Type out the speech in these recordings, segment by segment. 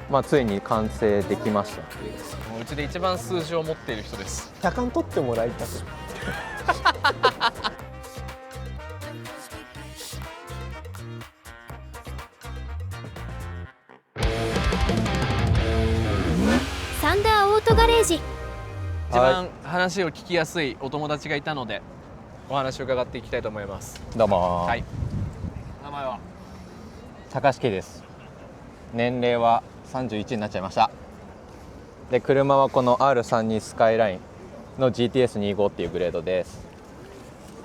まあ、ついに完成できましたっていう。うちで一番数字を持っている人です。車間取ってもらいたくサンダーオートガレージ。一番話を聞きやすいお友達がいたのでお話を伺っていきたいと思います。どうも、はい。名前は？高橋です。年齢は31になっちゃいました。で、車はこの R32 スカイラインの GTS25 っていうグレードです。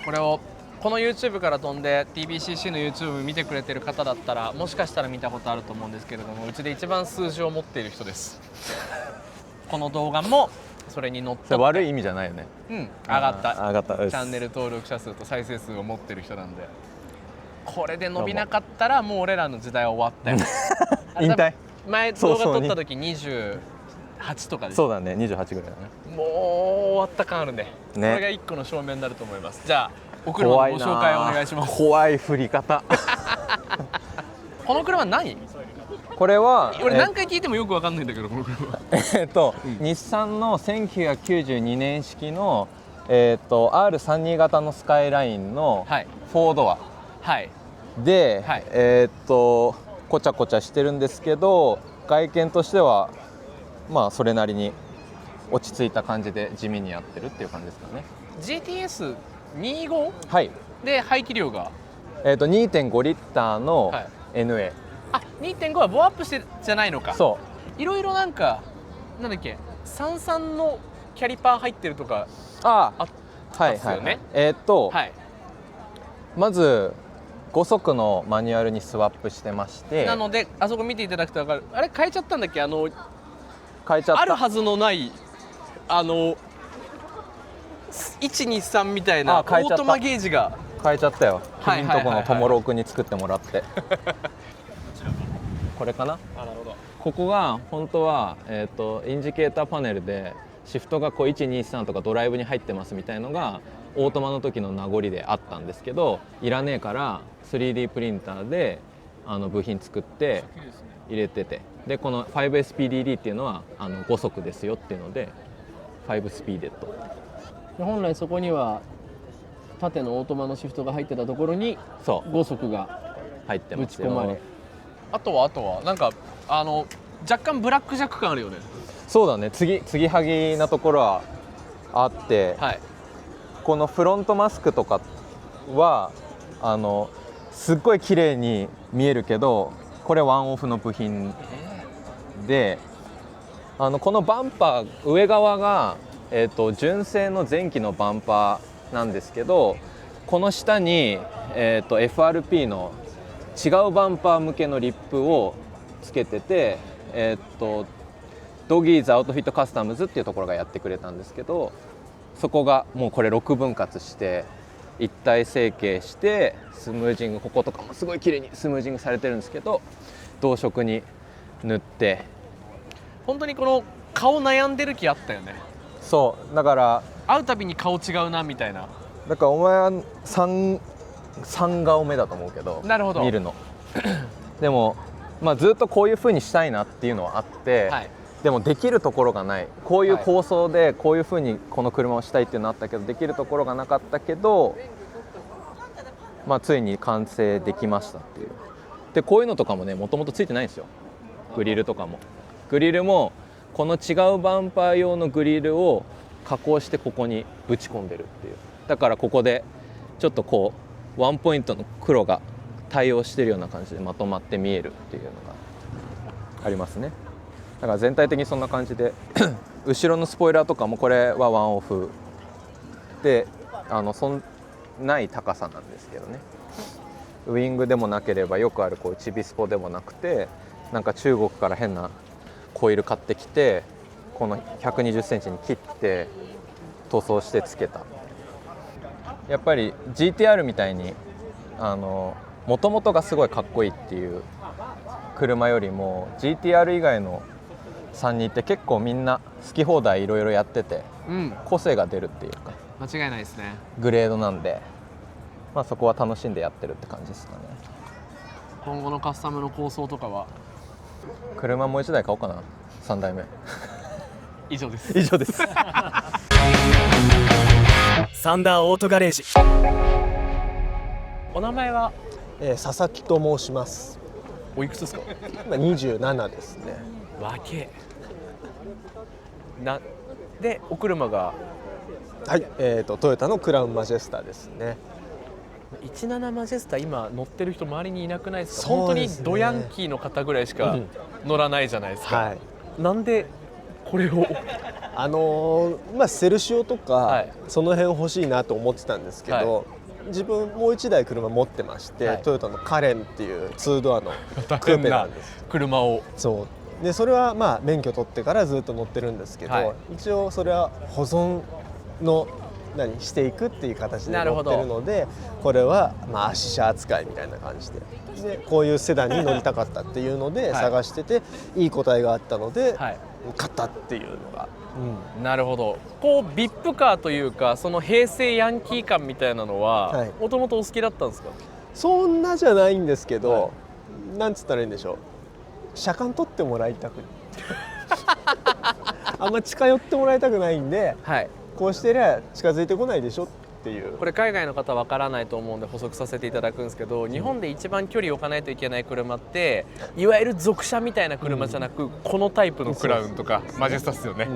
これをこの YouTube から飛んで TBCC の YouTube 見てくれてる方だったらもしかしたら見たことあると思うんですけれども、うちで一番数字を持っている人です。この動画もそれに乗っ取って、悪い意味じゃないよね。うん、上がった上がったチャンネル登録者数と再生数を持ってる人なんで、これで伸びなかったらもう俺らの時代は終わったよ。引退。前動画撮った時28とかです。そうだね、28ぐらいだね。もう終わった感あるね。これが一個の証明になると思います。じゃあお車のご紹介お願いします。怖い振り方。この車何？これは俺何回聞いてもよくわかんないんだけど、この車。日産の1992年式のR32 型のスカイラインの4ドア、はい、で、はい、こちゃこちゃしてるんですけど、外見としてはまあそれなりに落ち着いた感じで地味にやってるっていう感じですかね。 GTS25 はい。で排気量が2.5 リッターの NA、あ、2.5 はボアアップしてじゃないのか。そう、いろいろなんだっけ、33のキャリパー入ってるとかはいはいはい、ね、はい、まず5速のマニュアルにスワップしてまして、なのであそこ見ていただくと分かる。あれ変えちゃったんだっけ、変えちゃった、あるはずのない123みたいなオートマゲージが変えちゃったよ。はい君んとこのともろくに作ってもらってこれかな。あ、なるほど。ここが本当は、インジケーターパネルでシフトがこう123とかドライブに入ってますみたいのがオートマの時の名残であったんですけど、いらねえから 3D プリンターで部品作って入れてて、でこの 5SPDD っていうのは5速ですよっていうので5スピーデッド。本来そこには縦のオートマのシフトが入ってたところに5速が入ってますよ。ぶち込まれ、あとはなんか若干ブラックジャック感あるよね。そうだね、継ぎはぎなところはあって、はい、このフロントマスクとかはすっごい綺麗に見えるけど、これワンオフの部品で、このバンパー上側が、純正の前期のバンパーなんですけど、この下に、FRP の違うバンパー向けのリップをつけてて、ドギーズアウトフィットカスタムズっていうところがやってくれたんですけど、そこがもうこれ6分割して一体成形してスムージング、こことかもすごい綺麗にスムージングされてるんですけど、同色に塗って、本当にこの顔悩んでる気あったよね。そうだから会うたびに顔違うなみたいな。だからお前は3顔目だと思うけど、なるほど、見るのでも、まあ、ずっとこういう風にしたいなっていうのはあって、はい、でもできるところがない。こういう構想でこういう風にこの車をしたいっていうのあったけど、できるところがなかったけど、まあ、ついに完成できましたっていう。でこういうのとかもね、もともとついてないんですよ。グリルとかも。グリルもこの違うバンパー用のグリルを加工してここにぶち込んでるっていう。だからここでちょっとこうワンポイントの黒が対応してるような感じでまとまって見えるっていうのがありますね。だから全体的にそんな感じで後ろのスポイラーとかもこれはワンオフでそんない高さなんですけどね。ウイングでもなければよくあるこうチビスポでもなくて、なんか中国から変なコイル買ってきてこの120センチに切って塗装してつけた。やっぱり GTR みたいにもともとがすごいかっこいいっていう車よりも GTR 以外の32って結構みんな好き放題いろいろやってて、個性が出るっていうか間違いないですね。グレードなんで、まあ、そこは楽しんでやってるって感じですかね。今後のカスタムの構想とかは車もう1台買おうかな。3台目。以上です。以上です。サンダーオートガレージ。お名前は佐々木と申します。おいくつですか？今27ですね。若なでお車がはい、トヨタのクラウンマジェスタですね。17マジェスタ今乗ってる人周りにいなくないですか？そうですね。本当にドヤンキーの方ぐらいしか乗らないじゃないですか。はい。なんでこれをセルシオとか、はい、その辺欲しいなと思ってたんですけど、はい、自分もう1台車持ってまして、はい、トヨタのカレンっていう2ドアのクーペなんです。車をそうでそれは免許取ってからずっと乗ってるんですけど、はい、一応それは保存のしていくっていう形で乗ってるので、これは足車扱いみたいな感じでこういうセダンに乗りたかったっていうので探してて、いい答えがあったので、はい、買ったっていうのが、なるほど。こうビップカーというかその平成ヤンキー感みたいなのはもともとお好きだったんですか？そんなじゃないんですけど、なんつったらいいんでしょう、車間取ってもらいたくあんま近寄ってもらいたくないんで、はい、こうしてりゃ近づいてこないでしょっていう。これ海外の方わからないと思うんで補足させていただくんですけど、日本で一番距離を置かないといけない車っていわゆる属車みたいな車じゃなく、このタイプのクラウンとかマジェスタですよね。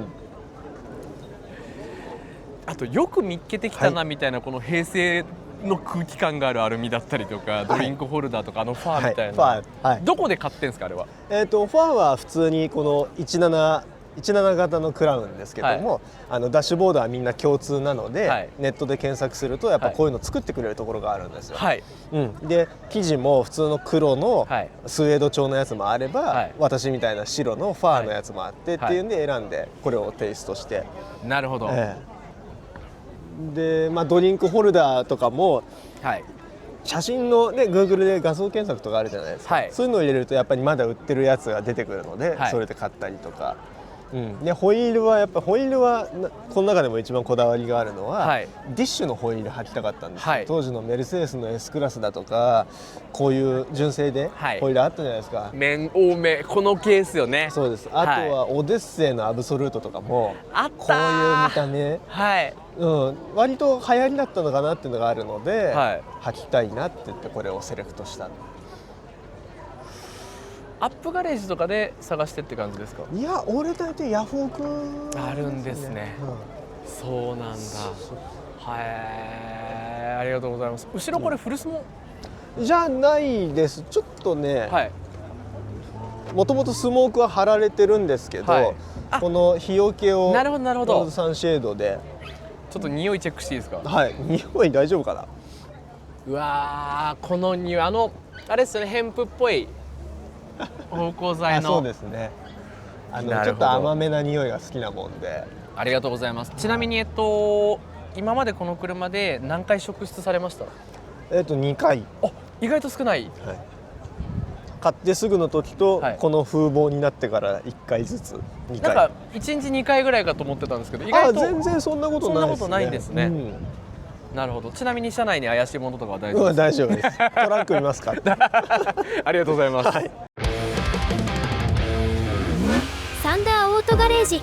あとよく見っけてきたなみたいな、この平成の空気感があるアルミだったりとか、ドリンクホルダーとかファーみたいな、どこで買ってんですかあれは？ファーは普通にこの17型のクラウンですけども、ダッシュボードはみんな共通なので、ネットで検索するとやっぱこういうの作ってくれるところがあるんですよ。で生地も普通の黒のスウェード調のやつもあれば、私みたいな白のファーのやつもあってっていうんで選んでこれをテイストして。なるほど。でドリンクホルダーとかも、写真のね Google で画像検索とかあるじゃないですか、そういうのを入れるとやっぱりまだ売ってるやつが出てくるので、それで買ったりとか。でホイールはこの中でも一番こだわりがあるのは、ディッシュのホイール履きたかったんですよ。当時のメルセデスの S クラスだとかこういう純正でホイールあったじゃないですか。面多めこのケースよね。そうです。あとはオデッセイのアブソルートとかもこういう見た目、割と流行りだったのかなっていうのがあるので、履きたいなって言ってこれをセレクトした。アップガレージとかで探してって感じですか？いや、俺大体ヤフオクあるんですね。そうなんだ。はい、ありがとうございます。後ろこれフルスモじゃないです。ちょっとね、もともとスモークは貼られてるんですけど、この日よけをローズサンシェードでちょっと匂いチェックしていいですか？はい、匂い大丈夫かな？うわー、この匂いあれですよね、ヘンプっぽい芳香剤の。そうですね。ちょっと甘めな匂いが好きなもんで。ありがとうございます。ちなみに今までこの車で何回職質されました？2回。あ、意外と少ない。買ってすぐの時と、この風貌になってから1回ずつ。2回。なんか1日2回ぐらいかと思ってたんですけど、意外と全然そんなことないですね。そんなことないんですね。なるほど。ちなみに車内に怪しいものとかは大丈夫ですか？大丈夫です。トランク見ますか？ありがとうございます。サンダーオートガレージ。